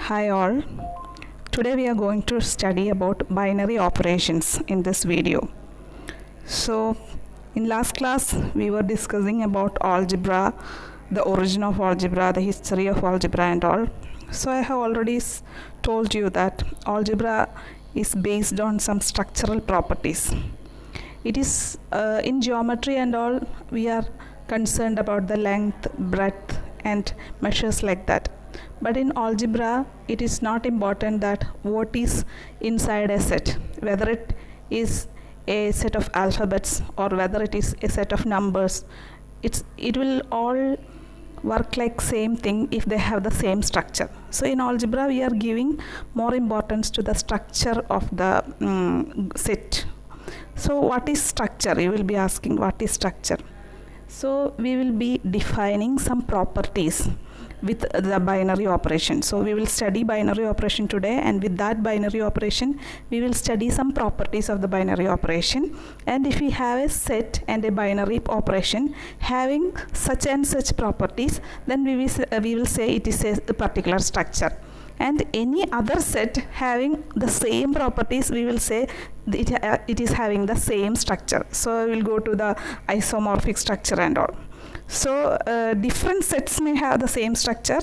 Hi all. Today we are going to study about binary operations in this video. So in last class we were discussing about algebra, the origin of algebra, the history of algebra and all. So I have already told you that algebra is based on some structural properties. It is in geometry and all we are concerned about the length, breadth and measures like that. But in algebra, it is not important that what is inside a set, whether it is a set of alphabets or whether it is a set of numbers. It will all work like same thing if they have the same structure. So in algebra, we are giving more importance to the structure of the set. So what is structure? You will be asking what is structure. So we will be defining some properties with the binary operation. So we will study binary operation today, and with that binary operation we will study some properties of the binary operation. And if we have a set and a binary operation having such and such properties, then we will say it is a particular structure. And any other set having the same properties, we will say it is having the same structure. So we will go to the isomorphic structure and all. So different sets may have the same structure.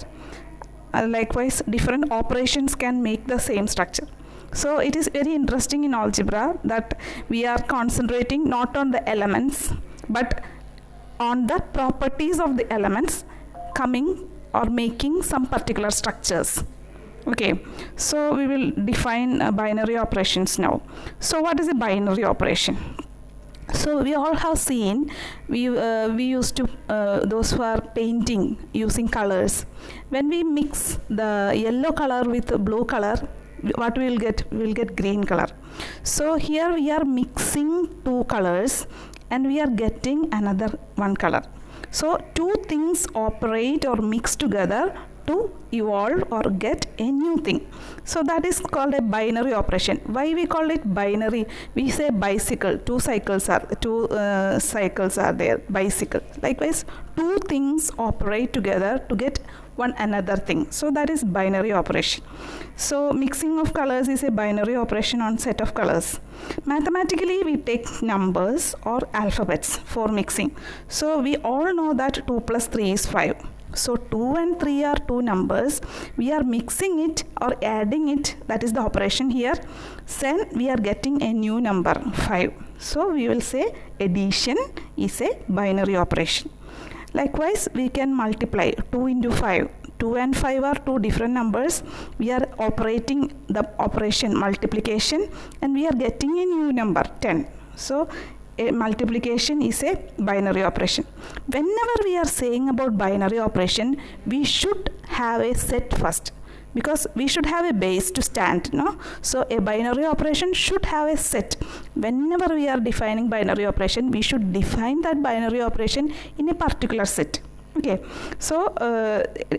Likewise, different operations can make the same structure. So it is very interesting in algebra that we are concentrating not on the elements but on the properties of the elements coming or making some particular structures. Okay, so we will define binary operations now. So what is a binary operation? So we all have seen, we used to, those who are painting using colors, when we mix the yellow color with the blue color, what we will get? We will get green color. So here we are mixing two colors and we are getting another one color. So two things operate or mix together to evolve or get a new thing. So that is called a binary operation. Why we call it binary? We say bicycle, two cycles are there, bicycle. Likewise, two things operate together to get one another thing. So that is binary operation. So mixing of colors is a binary operation on set of colors. Mathematically, we take numbers or alphabets for mixing. So we all know that 2 plus 3 is 5. So 2 and 3 are two numbers. We are mixing it or adding it. That is the operation here. Then we are getting a new number 5. So we will say addition is a binary operation. Likewise, we can multiply 2 into 5. 2 and 5 are two different numbers. We are operating the operation multiplication and we are getting a new number 10. So a multiplication is a binary operation. Whenever we are saying about binary operation, we should have a set first, because we should have a base to stand, no? So a binary operation should have a set. Whenever we are defining binary operation, we should define that binary operation in a particular set. Okay, so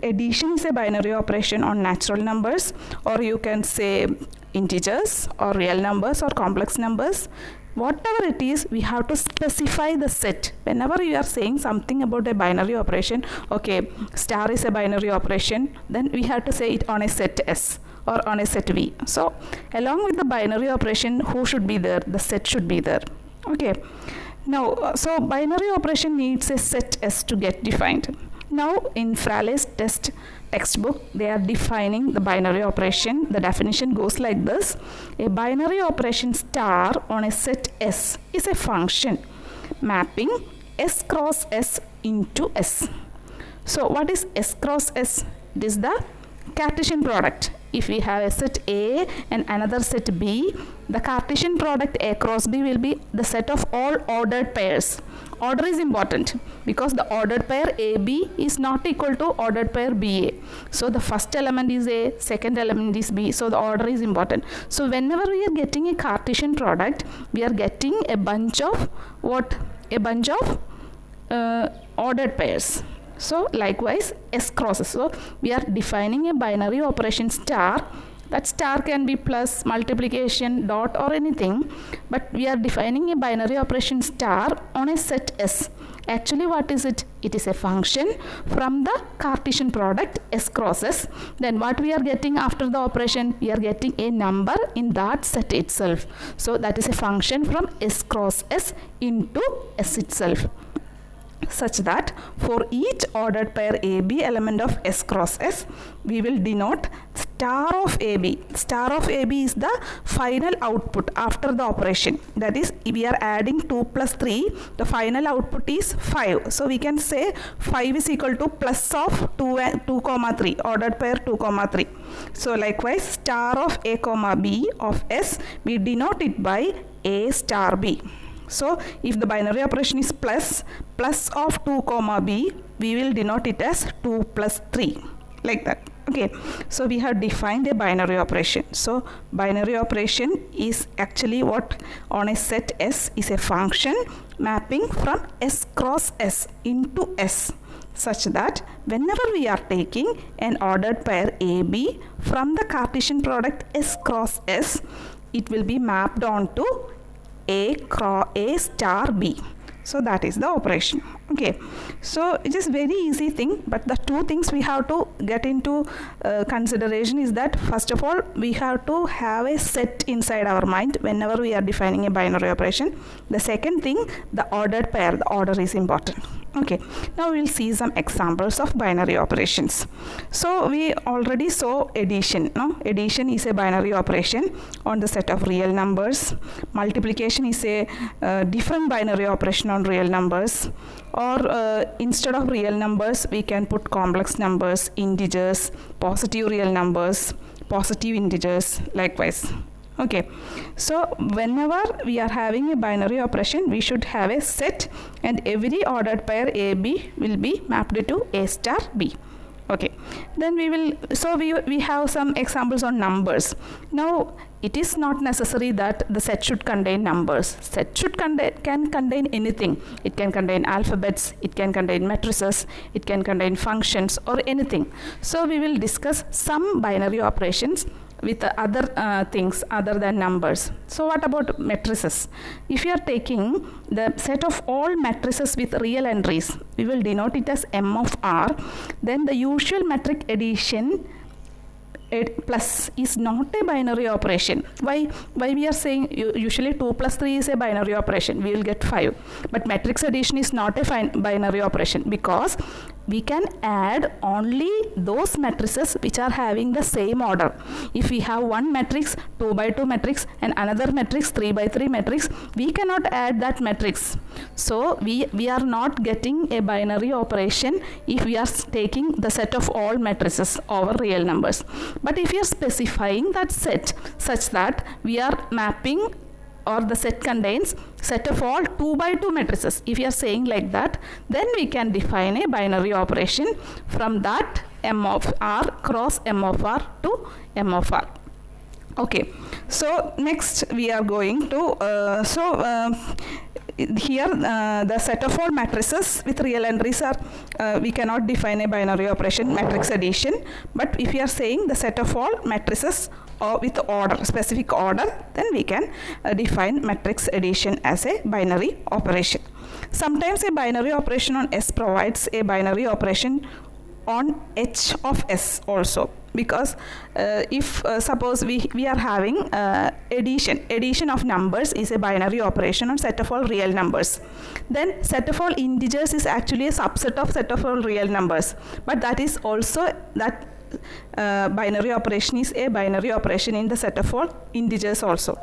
addition is a binary operation on natural numbers, or you can say integers or real numbers or complex numbers. Whatever it is, we have to specify the set. Whenever you are saying something about a binary operation, okay, star is a binary operation, then we have to say it on a set S or on a set V. So along with the binary operation, who should be there? The set should be there. Okay. Now, so binary operation needs a set S to get defined. Now in Fraley's textbook, they are defining the binary operation. The definition goes like this. A binary operation star on a set S is a function mapping S cross S into S. So what is S cross S? It is the Cartesian product. If we have a set A and another set B, the Cartesian product A cross B will be the set of all ordered pairs. Order is important because the ordered pair AB is not equal to ordered pair BA. So the first element is A, second element is B. So the order is important. So whenever we are getting a Cartesian product, we are getting a bunch of what? A bunch of ordered pairs. So likewise S crosses. So we are defining a binary operation star. That star can be plus, multiplication, dot or anything, but we are defining a binary operation star on a set S. Actually, what is it? It is a function from the Cartesian product S cross S. Then what we are getting after the operation? We are getting a number in that set itself. So that is a function from S cross S into S itself, such that for each ordered pair AB element of S cross S, we will denote star of AB. Star of AB is the final output after the operation. That is, we are adding 2 plus 3. The final output is 5. So we can say 5 is equal to plus of 2 comma 3, ordered pair 2 comma 3. So likewise, star of A comma B of S, we denote it by A star B. So if the binary operation is plus of 2 comma b, we will denote it as 2 plus 3, like that. Okay, so we have defined a binary operation. So binary operation is actually what on a set S is a function mapping from S cross S into S, such that whenever we are taking an ordered pair AB from the Cartesian product S cross S, it will be mapped onto A star B. So that is the operation. Okay, so it is very easy thing, but the two things we have to get into consideration is that first of all, we have to have a set inside our mind whenever we are defining a binary operation. The second thing, the ordered pair, the order is important. Okay, now we will see some examples of binary operations. So we already saw addition. No, addition is a binary operation on the set of real numbers. Multiplication is a different binary operation on real numbers. Or instead of real numbers, we can put complex numbers, integers, positive real numbers, positive integers, likewise. Okay, so whenever we are having a binary operation, we should have a set, and every ordered pair AB will be mapped to A star B. Okay, then we have some examples on numbers. Now it is not necessary that the set should contain numbers. Set can contain anything. It can contain alphabets, it can contain matrices, it can contain functions, or anything. So we will discuss some binary operations with other things other than numbers. So what about matrices? If you are taking the set of all matrices with real entries, we will denote it as M of R. Then the usual metric addition plus is not a binary operation. Why we are saying usually 2 plus 3 is a binary operation, we will get 5, but matrix addition is not a binary operation, because we can add only those matrices which are having the same order. If we have one matrix, 2 by 2 matrix, and another matrix, 3 by 3 matrix, we cannot add that matrix. So we are not getting a binary operation if we are taking the set of all matrices over real numbers. But if we are specifying that set such that we are mapping, or the set contains set of all 2 by 2 matrices, if you are saying like that, then we can define a binary operation from that M of R cross M of R to M of R. Okay, so next we are going to here the set of all matrices with real entries are we cannot define a binary operation, matrix addition. But if you are saying the set of all matrices with order, specific order, then we can define matrix addition as a binary operation. Sometimes a binary operation on S provides a binary operation on H of S also, because if suppose we are having addition of numbers is a binary operation on set of all real numbers, then set of all integers is actually a subset of set of all real numbers, but that is also that binary operation is a binary operation in the set of all integers also.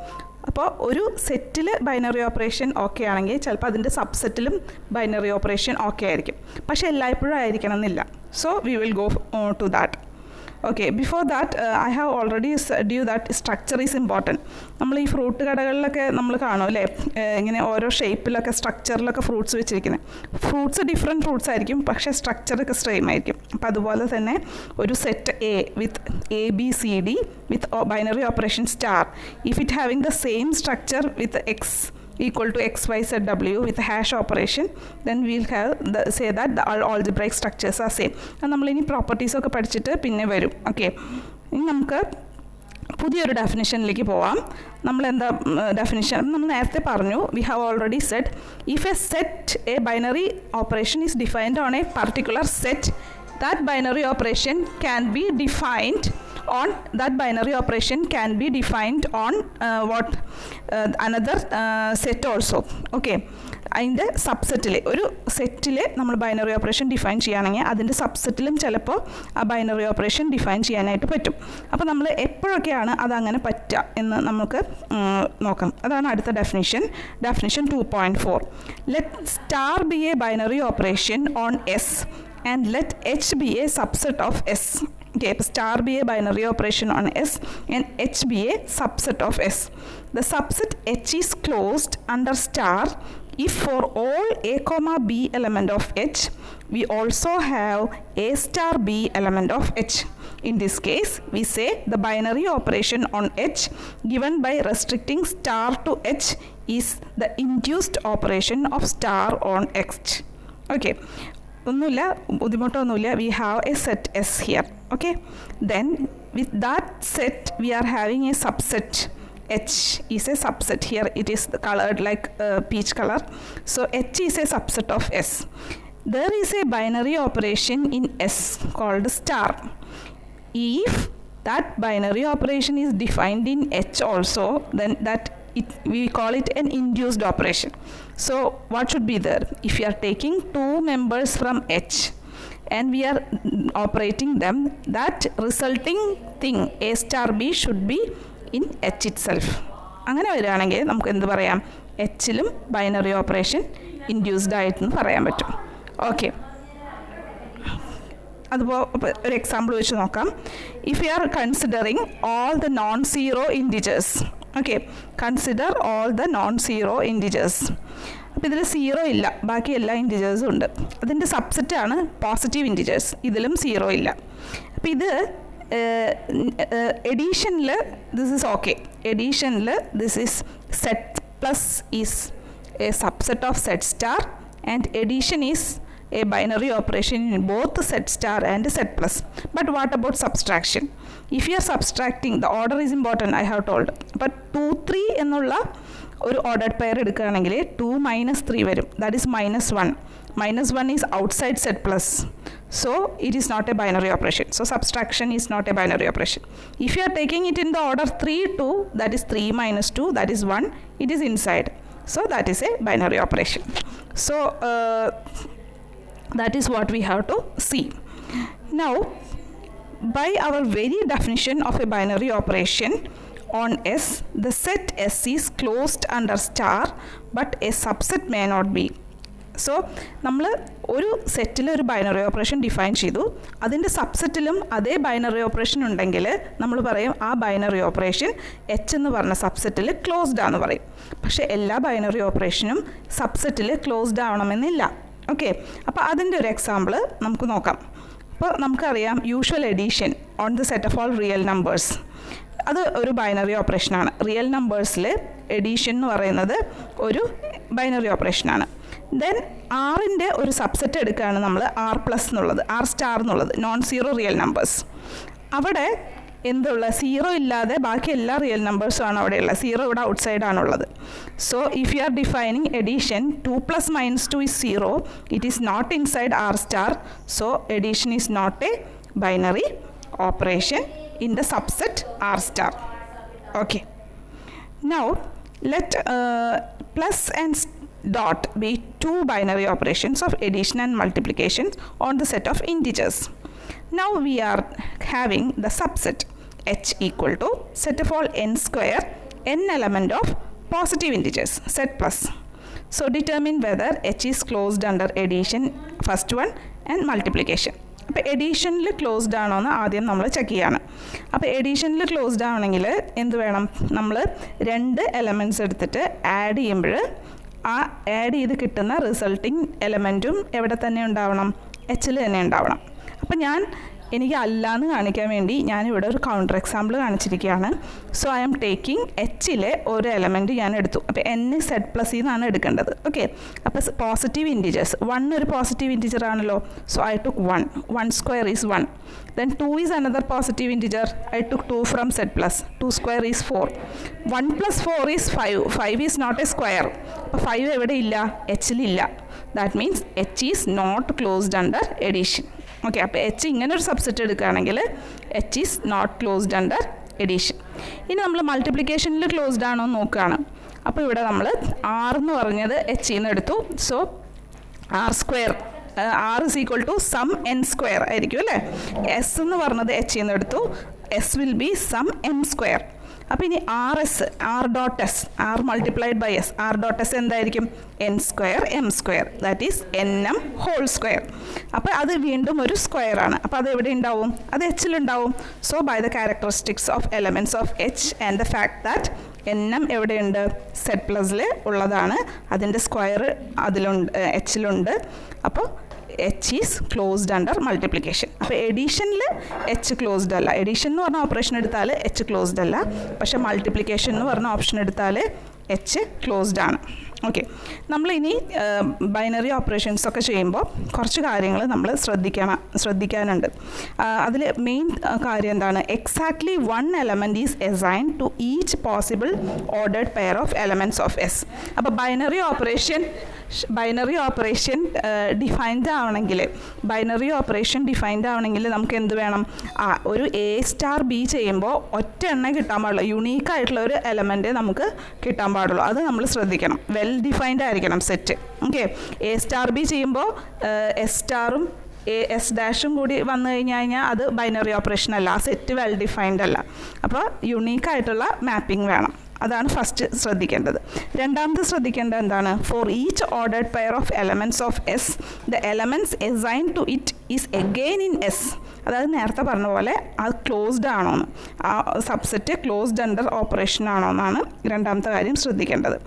അപ്പോൾ ഒരു സെറ്റിൽ binary operation okay ആണെങ്കിൽ ചിലപ്പോൾ അതിൻ്റെ സബ്സെറ്റിലും binary operation okay ആയിരിക്കും, പക്ഷേ എല്ലായ്പ്പോഴും ആയിരിക്കണം എന്നില്ല. So we will go to that. Okay, before that I have already said you that structure is important. നമ്മൾ ഈ ഫ്രൂട്ട് കടകളിലൊക്കെ നമ്മൾ കാണും അല്ലേ, ഇങ്ങനെ ഓരോ ഷേപ്പിലൊക്കെ സ്ട്രക്ചറിലൊക്കെ ഫ്രൂട്ട്സ് വെച്ചിരിക്കുന്നത്. ഫ്രൂട്ട്സ് ഡിഫറെൻറ്റ് ഫ്രൂട്ട്സ് ആയിരിക്കും, പക്ഷേ സ്ട്രക്ചറൊക്കെ സെയിം ആയിരിക്കും. അപ്പോൾ അതുപോലെ തന്നെ ഒരു set A with ABCD with binary operation star, if it having the same structure with x equal to XYZW with a hash operation, then we'll have say that the algebraic structures are same. And നമ്മൾ ഇനി properties ഒക്കെ പഠിച്ചിട്ട് പിന്നെ വരും. Okay, ഇനി നമുക്ക് പുതിയൊരു ഡെഫിനിഷനിലേക്ക് പോവാം. നമ്മളെന്താ ഡെഫിനിഷൻ നമ്മൾ നേരത്തെ പറഞ്ഞു. We have already Z if A set A binary operation is defined on A particular set, that binary operation can be defined on another set also. Okay, അതിൻ്റെ സബ്സെറ്റിൽ ഒരു സെറ്റിൽ നമ്മൾ ബൈനറി ഓപ്പറേഷൻ ഡിഫൈൻ ചെയ്യുകയാണെങ്കിൽ അതിൻ്റെ സബ്സെറ്റിലും ചിലപ്പോൾ ആ ബൈനറി ഓപ്പറേഷൻ ഡിഫൈൻ ചെയ്യാനായിട്ട് പറ്റും. അപ്പോൾ നമ്മൾ എപ്പോഴൊക്കെയാണ് അതങ്ങനെ പറ്റുക എന്ന് നമുക്ക് നോക്കാം. അതാണ് അടുത്ത definition 2.4. Let star B A binary operation on S and let H be a subset of S. Okay, star be a binary operation on S and H be a subset of S. The subset H is closed under star if for all A comma B element of H we also have A star B element of H. In this case, we say the binary operation on H given by restricting star to H is the induced operation of star on X. Okay. ഒന്നുമില്ല, ബുദ്ധിമുട്ടൊന്നുമില്ല. We have a set S here. Okay, then with that set we are having a subset H is a subset. Here it is coloured like peach colour. So H is a subset of S. There is a binary operation in S called star. If that binary operation is defined in H also, then we call it an induced operation. So what should be there? If we are taking two members from H and we are operating them, that resulting thing A star B should be in H itself. അങ്ങനെ വരികയാണെങ്കിൽ നമുക്ക് എന്ത് പറയാം? എച്ചിലും binary operation induced ആയിട്ടെന്ന് പറയാൻ പറ്റും. Okay, അതുപോലെ ഒരു എക്സാമ്പിൾ വെച്ച് നോക്കാം. If you are considering all the non zero integers. Okay, consider all the non zero integers. അപ്പോൾ ഇതിൽ സീറോ ഇല്ല, ബാക്കി എല്ലാ ഇൻറ്റിജേഴ്സും ഉണ്ട്. അതിൻ്റെ സബ്സെറ്റാണ് പോസിറ്റീവ് ഇൻറ്റിജേഴ്സ്. ഇതിലും സീറോ ഇല്ല. അപ്പോൾ ഇത് എഡീഷനിൽ ദിസ് ഈസ് ഓക്കെ. എഡീഷനിൽ this is set plus is a subset of set star and addition is a binary operation in both set star and set plus. But what about subtraction? If you are subtracting, the order is important, I have told. But 2 3 എന്നുള്ള ഒരു ordered pair എടുക്കുകയാണെങ്കിൽ 2 - 3 വരും. That is -1. -1 is outside set plus. So it is not a binary operation. So subtraction is not a binary operation. If you are taking it in the order 3 2, that is 3 - 2, that is 1. It is inside. So that is a binary operation. So that is what we have to see. Now, by our very definition of a binary operation on S, the set S is closed under star, but a subset may not be. So, നമ്മൾ ഒരു സെറ്റിൽ ഒരു binary operation define ചെയ്തു. അതിൻ്റെ സബ്സെറ്റിലും അതേ binary operation ഉണ്ടെങ്കിൽ നമ്മൾ പറയും ആ ബൈനറി ഓപ്പറേഷൻ എച്ച് എന്ന് പറഞ്ഞ സബ്സെറ്റിൽ ക്ലോസ്ഡ് ആണെന്ന് പറയും. പക്ഷേ എല്ലാ ബൈനറി ഓപ്പറേഷനും സബ്സെറ്റിൽ ക്ലോസ്ഡ് ആവണമെന്നില്ല. ഓക്കെ, അപ്പോൾ അതിൻ്റെ ഒരു എക്സാമ്പിൾ നമുക്ക് നോക്കാം. അപ്പോൾ നമുക്കറിയാം usual edition on the set of all real numbers. അത് ഒരു ബൈനറി ഓപ്പറേഷനാണ്. റിയൽ നമ്പേഴ്സിൽ എഡീഷൻ എന്ന് പറയുന്നത് ഒരു ബൈനറി ഓപ്പറേഷനാണ്. ദെൻ ആറിൻ്റെ ഒരു സബ്സെറ്റ് എടുക്കുകയാണ് നമ്മൾ ആർ പ്ലസ് എന്നുള്ളത്, ആർ സ്റ്റാർ എന്നുള്ളത്, നോൺ സീറോ റിയൽ നമ്പേഴ്സ്. അവിടെ എന്തുള്ള സീറോ ഇല്ലാതെ ബാക്കി എല്ലാ റിയൽ നമ്പേഴ്സും ആണ് അവിടെയുള്ള. സീറോ ഇവിടെ ഔട്ട്സൈഡാണുള്ളത്. So if you are defining addition 2 + -2 is 0, it is not inside R star. So addition is not a binary operation in the subset R star. Okay, now let plus and dot be two binary operations of addition and multiplication on the set of integers. Now we are having the subset H equal to set of all n square, n element of positive integers, set plus. So determine whether H is closed under addition, first one, and multiplication. അപ്പോൾ എഡീഷനിൽ closed ആണോ എന്ന് ആദ്യം നമ്മൾ check ചെയ്യാണ്. അപ്പോൾ എഡീഷനിൽ closed ആണെങ്കിൽ എന്ത് വേണം? നമ്മൾ 2 എലമെൻറ്റ്സ് എടുത്തിട്ട് ആഡ് ചെയ്യുമ്പോൾ ആ ആഡ് ചെയ്ത് കിട്ടുന്ന റിസൾട്ടിങ് എലമെൻറ്റും എവിടെ തന്നെ ഉണ്ടാവണം? എച്ചിൽ തന്നെ ഉണ്ടാവണം. അപ്പോൾ ഞാൻ എനിക്ക് അല്ല എന്ന് കാണിക്കാൻ വേണ്ടി ഞാനിവിടെ ഒരു കൗണ്ടർ എക്സാമ്പിൾ കാണിച്ചിരിക്കുകയാണ്. സോ ഐ എം ടേക്കിംഗ് എച്ചിലെ ഒരു എലമെൻറ്റ് ഞാൻ എടുത്തു. അപ്പോൾ n സെഡ് പ്ലസ് എന്നാണ് എടുക്കേണ്ടത്. ഓക്കെ, അപ്പോൾ പോസിറ്റീവ് ഇൻറ്റിജേഴ്സ് 1 ഒരു പോസിറ്റീവ് ഇൻറ്റിജർ ആണല്ലോ. So I took 1 square is 1. Then 2 is another positive integer. I took 2 from Z plus. 2 square is 4. 1 plus 4 is 5. 5 is not a square. അപ്പോൾ 5 എവിടെ ഇല്ല? Hൽ ഇല്ല. That means H is not closed under addition. Okay, അപ്പോൾ H ഇങ്ങനെ ഒരു subset എടുക്കുകയാണെങ്കിൽ H is not closed under addition. ഇനി നമ്മൾ മൾട്ടിപ്ലിക്കേഷനിൽ ക്ലോസ്ഡ് ആണോ എന്ന് നോക്കുകയാണ്. അപ്പോൾ ഇവിടെ നമ്മൾ R എന്ന് പറഞ്ഞത് H നിന്ന് എടുത്തു. So R square R is equal to sum n square ആയിരിക്കും അല്ലേ. എസ് എന്ന് പറഞ്ഞത് എച്ച് എന്ന് എടുത്തു. S will be sum m square. അപ്പോൾ ഇനി R dot S, R multiplied by S, R dot S എന്തായിരിക്കും? N square M square, that is N M whole square. അപ്പോൾ അത് വീണ്ടും ഒരു സ്ക്വയർ ആണ്. അപ്പോൾ അത് എവിടെ ഉണ്ടാവും? അത് എച്ചിലുണ്ടാവും. So by the characteristics of elements of H and the fact that N M എവിടെയുണ്ട്? സെഡ് പ്ലസിൽ ഉള്ളതാണ്. അതിൻ്റെ സ്ക്വയർ അതിലുണ്ട്, എച്ചിലുണ്ട്. അപ്പോൾ H is closed under multiplication. അപ്പോൾ എഡീഷനിൽ എച്ച് ക്ലോസ്ഡ് അല്ല. എഡീഷൻ എന്ന് പറഞ്ഞ ഓപ്പറേഷൻ എടുത്താൽ എച്ച് ക്ലോസ്ഡ് അല്ല. പക്ഷേ മൾട്ടിപ്ലിക്കേഷൻ എന്ന് പറഞ്ഞ ഓപ്ഷൻ എടുത്താൽ എച്ച് ക്ലോസ്ഡ് ആണ്. ഓക്കെ, നമ്മളിനി ബൈനറി ഓപ്പറേഷൻസ് ഒക്കെ ചെയ്യുമ്പോൾ കുറച്ച് കാര്യങ്ങൾ നമ്മൾ ശ്രദ്ധിക്കാനുണ്ട്. അതിൽ മെയിൻ കാര്യം എന്താണ്? Exactly 1 element is assigned to each possible ordered pair of elements of S. അപ്പോൾ ബൈനറി ഓപ്പറേഷൻ ഡിഫൈൻഡ് ആവണമെങ്കിൽ നമുക്ക് എന്ത് വേണം? ഒരു എ സ്റ്റാർ ബി ചെയ്യുമ്പോൾ ഒറ്റ എണ്ണ കിട്ടാൻ പാടുള്ളൂ. യുണീക്കായിട്ടുള്ള ഒരു എലമെൻറ്റേ നമുക്ക് കിട്ടാൻ പാടുള്ളൂ. അത് നമ്മൾ ശ്രദ്ധിക്കണം. വെൽ ഡിഫൈൻഡ് ആയിരിക്കണം set. Okay, A star B ചെയ്യുമ്പോൾ എസ് സ്റ്റാറും എസ് ഡാഷും കൂടി വന്നു കഴിഞ്ഞാൽ അത് ബൈനറി ഓപ്പറേഷൻ അല്ല. ആ സെറ്റ് വെൽ ഡിഫൈൻഡ് അല്ല. അപ്പോൾ യുണീക്കായിട്ടുള്ള മാപ്പിംഗ് വേണം. അതാണ് ഫസ്റ്റ് ശ്രദ്ധിക്കേണ്ടത്. രണ്ടാമത് ശ്രദ്ധിക്കേണ്ടത് എന്താണ്? For each ordered pair of elements of S the elements assigned to it is again in S. അതായത് നേരത്തെ പറഞ്ഞ പോലെ അത് ക്ലോസ്ഡ് ആണോന്ന്, ആ സബ്സെറ്റ് ക്ലോസ്ഡ് അണ്ടർ ഓപ്പറേഷൻ ആണോ എന്നാണ് രണ്ടാമത്തെ കാര്യം ശ്രദ്ധിക്കേണ്ടത്.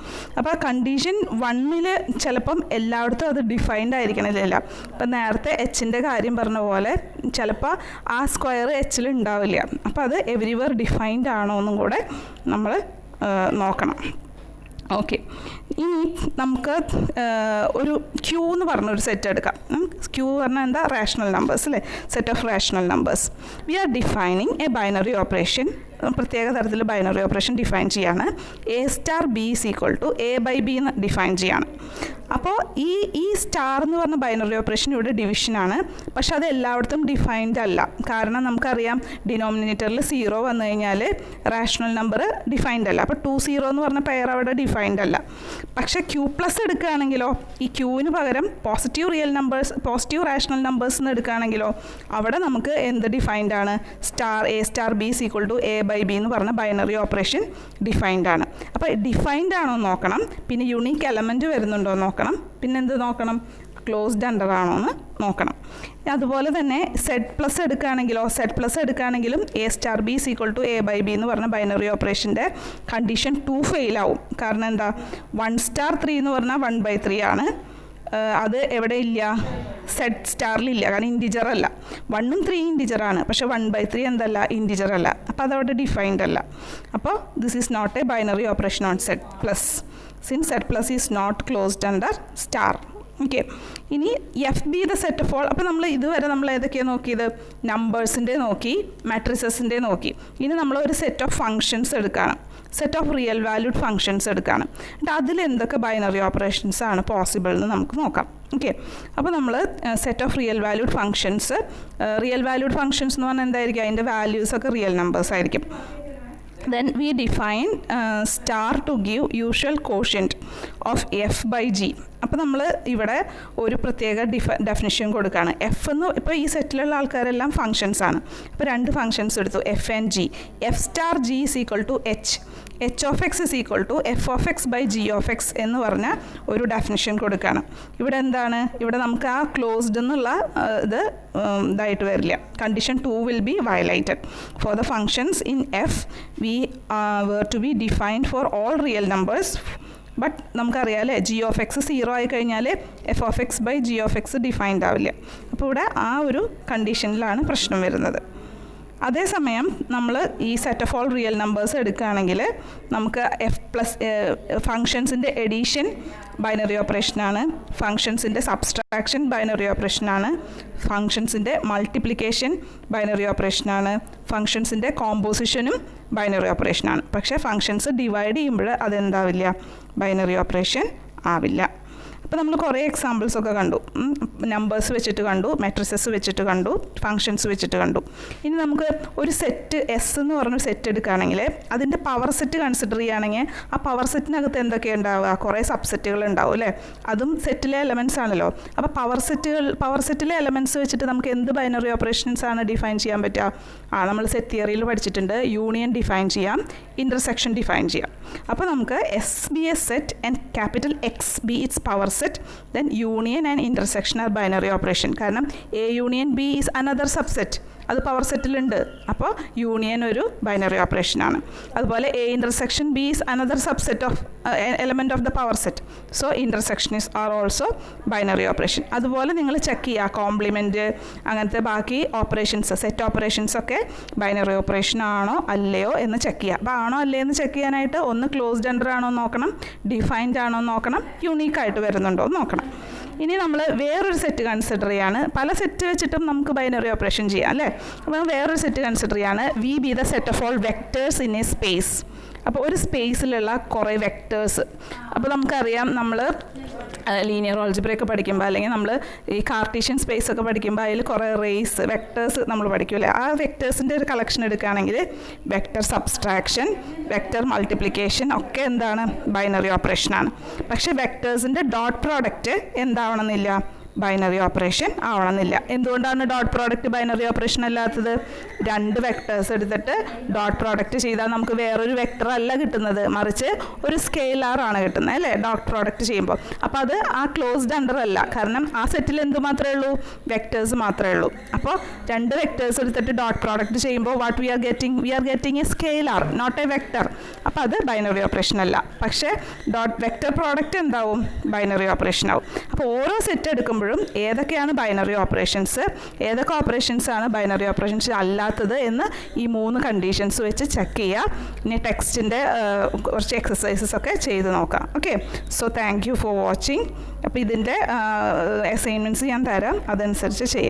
അപ്പോൾ കണ്ടീഷൻ 1 ചിലപ്പം എല്ലായിടത്തും അത് ഡിഫൈൻഡ് ആയിരിക്കണില്ല. ഇപ്പം നേരത്തെ എച്ചിൻ്റെ കാര്യം പറഞ്ഞ പോലെ ചിലപ്പോൾ ആ സ്ക്വയർ എച്ചിൽ ഉണ്ടാവില്ല. അപ്പോൾ അത് എവരിവർ ഡിഫൈൻഡ് ആണോ എന്നും കൂടെ നമ്മൾ നോക്കണം. ഓക്കെ, ഇനി നമുക്ക് ഒരു ക്യൂ എന്ന് പറഞ്ഞൊരു സെറ്റ് എടുക്കാം. ക്യൂ പറഞ്ഞാൽ എന്താ? റാഷണൽ നമ്പേഴ്സ് അല്ലേ, set of rational numbers. We are defining a binary operation. പ്രത്യേക തരത്തിൽ ബൈനറി ഓപ്പറേഷൻ ഡിഫൈൻ ചെയ്യാണ്. A star B is equal to A by B എന്ന് ഡിഫൈൻ ചെയ്യാണ്. അപ്പോൾ ഈ സ്റ്റാർ എന്ന് പറഞ്ഞ ബൈനറി ഓപ്പറേഷൻ ഇവിടെ ഡിവിഷനാണ്. പക്ഷെ അത് എല്ലായിടത്തും ഡിഫൈൻഡ് അല്ല. കാരണം നമുക്കറിയാം ഡിനോമിനേറ്ററിൽ 0 വന്നു കഴിഞ്ഞാൽ റാഷണൽ നമ്പർ ഡിഫൈൻഡ് അല്ല. അപ്പോൾ 2 0 എന്ന് പറഞ്ഞ പെയർ അവിടെ ഡിഫൈൻഡ് അല്ല. പക്ഷേ ക്യൂ പ്ലസ് എടുക്കുകയാണെങ്കിലോ, ഈ ക്യൂവിന് പകരം പോസിറ്റീവ് റാഷണൽ നമ്പേഴ്സ് എന്ന് എടുക്കുകയാണെങ്കിലോ അവിടെ നമുക്ക് എന്ത് ഡിഫൈൻഡ് ആണ്? A star B is equal to A by B എന്ന് പറഞ്ഞ ബൈനറി ഓപ്പറേഷൻ ഡിഫൈൻഡ് ആണ്. അപ്പോൾ ഡിഫൈൻഡ് ആണോ നോക്കണം, പിന്നെ യുണീക്ക് എലമെൻറ്റ് വരുന്നുണ്ടോ നോക്കണം, പിന്നെന്ത് നോക്കണം? ക്ലോസ്ഡ് അണ്ടർ ആണോ എന്ന് നോക്കണം. അതുപോലെ തന്നെ സെഡ് പ്ലസ് എടുക്കുകയാണെങ്കിലും A star B is equal to A by B എന്ന് പറഞ്ഞ ബൈനറി ഓപ്പറേഷൻ്റെ കണ്ടീഷൻ 2 ഫെയിലാവും. കാരണം എന്താ? 1 സ്റ്റാർ 3 എന്ന് പറഞ്ഞാൽ 1/3 ആണ്. അത് എവിടെ ഇല്ല? സെഡ് സ്റ്റാറിലില്ല. കാരണം ഇൻറ്റിജർ അല്ല. 1ഉം 3 ഇൻറ്റിജറാണ്. പക്ഷേ 1/3 എന്തല്ല? ഇൻറ്റിജർ അല്ല. അപ്പോൾ അതവിടെ ഡിഫൈൻഡ് അല്ല. അപ്പോൾ this is not a binary operation on Z plus, since Z plus is not closed under star. Okay, ഇനി F be the set of all. അപ്പോൾ നമ്മൾ ഇതുവരെ നമ്മൾ ഏതൊക്കെയാണ് നോക്കിയത്? നമ്പേഴ്സിൻ്റെ നോക്കി, മാട്രിസസിൻ്റെ നോക്കി. ഇനി നമ്മൾ ഒരു സെറ്റ് ഓഫ് ഫങ്ഷൻസ് എടുക്കുകയാണ്. Set of real valued functions എടുക്കുകയാണ്. എന്നിട്ട് അതിൽ എന്തൊക്കെ ബൈനറി ഓപ്പറേഷൻസ് ആണ് പോസിബിൾ എന്ന് നമുക്ക് നോക്കാം. ഓക്കെ, അപ്പോൾ നമ്മൾ set of real valued functions എന്ന് പറഞ്ഞാൽ എന്തായിരിക്കും? അതിൻ്റെ വാല്യൂസൊക്കെ റിയൽ നമ്പേഴ്സ് ആയിരിക്കും. Then we define star to give usual quotient of f by g. അപ്പോൾ നമ്മൾ ഇവിടെ ഒരു പ്രത്യേക ഡെഫിനിഷൻ കൊടുക്കുകയാണ്. എഫ് എന്ന് ഇപ്പോൾ ഈ സെറ്റിലുള്ള ആൾക്കാരെല്ലാം ഫങ്ഷൻസ് ആണ്. ഇപ്പോൾ 2 ഫങ്ഷൻസ് എടുത്തു, f and g. F star g is equal to h of x is equal to f of x by g of x എന്ന് പറഞ്ഞ ഒരു ഡെഫിനിഷൻ കൊടുക്കുകയാണ്. ഇവിടെ എന്താണ്? ഇവിടെ നമുക്ക് ആ ക്ലോസ്ഡ് എന്നുള്ള ഇതായിട്ട് വരില്ല. Condition 2 will be violated. For the functions in f v were to be defined for all real numbers but നമുക്കറിയാം അല്ലേ, ജി ഓഫ് എക്സ് 0 ആയി കഴിഞ്ഞാൽ f of x by g of x defined ആവില്ല. അപ്പോൾ ഇവിടെ ആ ഒരു കണ്ടീഷനിലാണ് പ്രശ്നം വരുന്നത്. അതേസമയം നമ്മൾ ഈ set of all real numbers എടുക്കുകയാണെങ്കിൽ നമുക്ക് എഫ് പ്ലസ് ഫങ്ഷൻസിൻ്റെ എഡീഷൻ ബൈനറി ഓപ്പറേഷനാണ്, ഫങ്ഷൻസിൻ്റെ സബ്സ്ട്രാക്ഷൻ ബൈനറി ഓപ്പറേഷനാണ്, ഫങ്ഷൻസിൻ്റെ മൾട്ടിപ്ലിക്കേഷൻ ബൈനറി ഓപ്പറേഷനാണ്, ഫങ്ഷൻസിൻ്റെ കോമ്പോസിഷനും ബൈനറി ഓപ്പറേഷനാണ്. പക്ഷേ ഫങ്ഷൻസ് ഡിവൈഡ് ചെയ്യുമ്പോൾ അതെന്താവില്ല, ബൈനറി ഓപ്പറേഷൻ ആവില്ല. അപ്പോൾ നമ്മൾ കുറേ എക്സാമ്പിൾസൊക്കെ കണ്ടു, നമ്പേഴ്സ് വെച്ചിട്ട് കണ്ടു, മെട്രിസസ് വെച്ചിട്ട് കണ്ടു, ഫങ്ഷൻസ് വെച്ചിട്ട് കണ്ടു. ഇനി നമുക്ക് ഒരു സെറ്റ് എസ് എന്ന് പറഞ്ഞൊരു സെറ്റ് എടുക്കുകയാണെങ്കിൽ അതിൻ്റെ പവർ സെറ്റ് കൺസിഡർ ചെയ്യുകയാണെങ്കിൽ ആ പവർ സെറ്റിനകത്ത് എന്തൊക്കെ ഉണ്ടാവുക, കുറേ സബ്സെറ്റുകൾ ഉണ്ടാവും അല്ലേ, അതും സെറ്റിലെ എലമെൻറ്റ്സ് ആണല്ലോ. അപ്പോൾ പവർ സെറ്റിലെ എലമെൻറ്റ്സ് വെച്ചിട്ട് നമുക്ക് എന്ത് ബൈനറി ഓപ്പറേഷൻസ് ആണ് ഡിഫൈൻ ചെയ്യാൻ പറ്റുക? നമ്മൾ സെറ്റ് തിയറിയിൽ പഠിച്ചിട്ടുണ്ട്, യൂണിയൻ ഡിഫൈൻ ചെയ്യാം, ഇൻ്റർസെക്ഷൻ ഡിഫൈൻ ചെയ്യാം. അപ്പോൾ നമുക്ക് S B A set and capital X B it's power set, then union and intersection are binary operation. കാരണം A union B is another subset, അത് പവർ സെറ്റിലുണ്ട്. അപ്പോൾ യൂണിയൻ ഒരു ബൈനറി ഓപ്പറേഷൻ ആണ്. അതുപോലെ A intersection B is another subset of element of the power set, so intersection is are also binary operation. അതുപോലെ നിങ്ങൾ check ചെയ്യുക, compliment അങ്ങനത്തെ ബാക്കി ഓപ്പറേഷൻസ്, സെറ്റ് ഓപ്പറേഷൻസ് ഒക്കെ ബൈനറി ഓപ്പറേഷൻ ആണോ അല്ലയോ എന്ന് ചെക്ക് ചെയ്യുക. അപ്പോൾ ആണോ അല്ലയോ എന്ന് ചെക്ക് ചെയ്യാനായിട്ട് ഒന്ന് ക്ലോസ്ഡ് എൻഡർ ആണോ നോക്കണം, ഡിഫൈൻഡ് ആണോ നോക്കണം, യുണീക്കായിട്ട് വരുന്നുണ്ടോ എന്ന് നോക്കണം. ഇനി നമ്മൾ വേറൊരു സെറ്റ് കൺസിഡർ ചെയ്യാണ്, പല സെറ്റ് വെച്ചിട്ടും നമുക്ക് ബൈനറി ഓപ്പറേഷൻ ചെയ്യാം അല്ലേ. അപ്പോൾ വേറൊരു സെറ്റ് കൺസിഡർ ചെയ്യാണ്, V be the set of all vectors in a space. അപ്പോൾ ഒരു സ്പേസിലുള്ള കുറേ വെക്റ്റേഴ്സ്. അപ്പോൾ നമുക്കറിയാം, നമ്മൾ ലീനിയർ ആൾജിബ്രയൊക്കെ പഠിക്കുമ്പോൾ അല്ലെങ്കിൽ നമ്മൾ ഈ കാർട്ടീഷ്യൻ സ്പേസ് ഒക്കെ പഠിക്കുമ്പോൾ അതിൽ കുറേ റേസ് വെക്റ്റേഴ്സ് നമ്മൾ പഠിക്കൂലേ. ആ വെക്റ്റേഴ്സിൻ്റെ ഒരു കളക്ഷൻ എടുക്കുകയാണെങ്കിൽ വെക്റ്റർ സബ്സ്ട്രാക്ഷൻ, വെക്റ്റർ മൾട്ടിപ്ലിക്കേഷൻ ഒക്കെ എന്താണ്, ബൈനറി ഓപ്പറേഷനാണ്. പക്ഷേ വെക്റ്റേഴ്സിൻ്റെ ഡോട്ട് പ്രോഡക്റ്റ് എന്താവണമെന്നില്ല, ബൈനറി ഓപ്പറേഷൻ ആവണമെന്നില്ല. എന്തുകൊണ്ടാണ് ഡോട്ട് പ്രോഡക്റ്റ് ബൈനറി ഓപ്പറേഷൻ അല്ലാത്തത്? രണ്ട് വെക്ടേഴ്സ് എടുത്തിട്ട് ഡോട്ട് പ്രോഡക്റ്റ് ചെയ്താൽ നമുക്ക് വേറൊരു വെക്ടർ അല്ല കിട്ടുന്നത്, മറിച്ച് ഒരു സ്കെയിലാർ ആണ് കിട്ടുന്നത് അല്ലേ, ഡോട്ട് പ്രോഡക്റ്റ് ചെയ്യുമ്പോൾ. അപ്പോൾ അത് ആ ക്ലോസ്ഡ് അണ്ടർ അല്ല, കാരണം ആ സെറ്റിൽ എന്ത് മാത്രമേ ഉള്ളൂ, വെക്ടേഴ്സ് മാത്രമേ ഉള്ളൂ. അപ്പോൾ രണ്ട് വെക്ടേഴ്സ് എടുത്തിട്ട് ഡോട്ട് പ്രോഡക്റ്റ് ചെയ്യുമ്പോൾ what we are getting a scalar, not a vector. അപ്പോൾ അത് ബൈനറി ഓപ്പറേഷൻ അല്ല. പക്ഷേ വെക്ടർ പ്രോഡക്റ്റ് എന്താവും, ബൈനറി ഓപ്പറേഷൻ ആവും. അപ്പോൾ ഓരോ സെറ്റ് എടുക്കുമ്പോൾ ഏതൊക്കെയാണ് ബൈനറി ഓപ്പറേഷൻസ്, ഏതൊക്കെ ഓപ്പറേഷൻസ് ആണ് ബൈനറി ഓപ്പറേഷൻസ് അല്ലാത്തത് എന്ന് ഈ 3 കണ്ടീഷൻസ് വെച്ച് ചെക്ക് ചെയ്യുക. ഇനി ടെക്സ്റ്റിൻ്റെ കുറച്ച് എക്സസൈസസ് ഒക്കെ ചെയ്ത് നോക്കാം. Okay, so thank you for watching. അപ്പോൾ ഇതിൻ്റെ അസൈൻമെൻറ്റ്സ് ഞാൻ തരാം, അതനുസരിച്ച് ചെയ്യാം.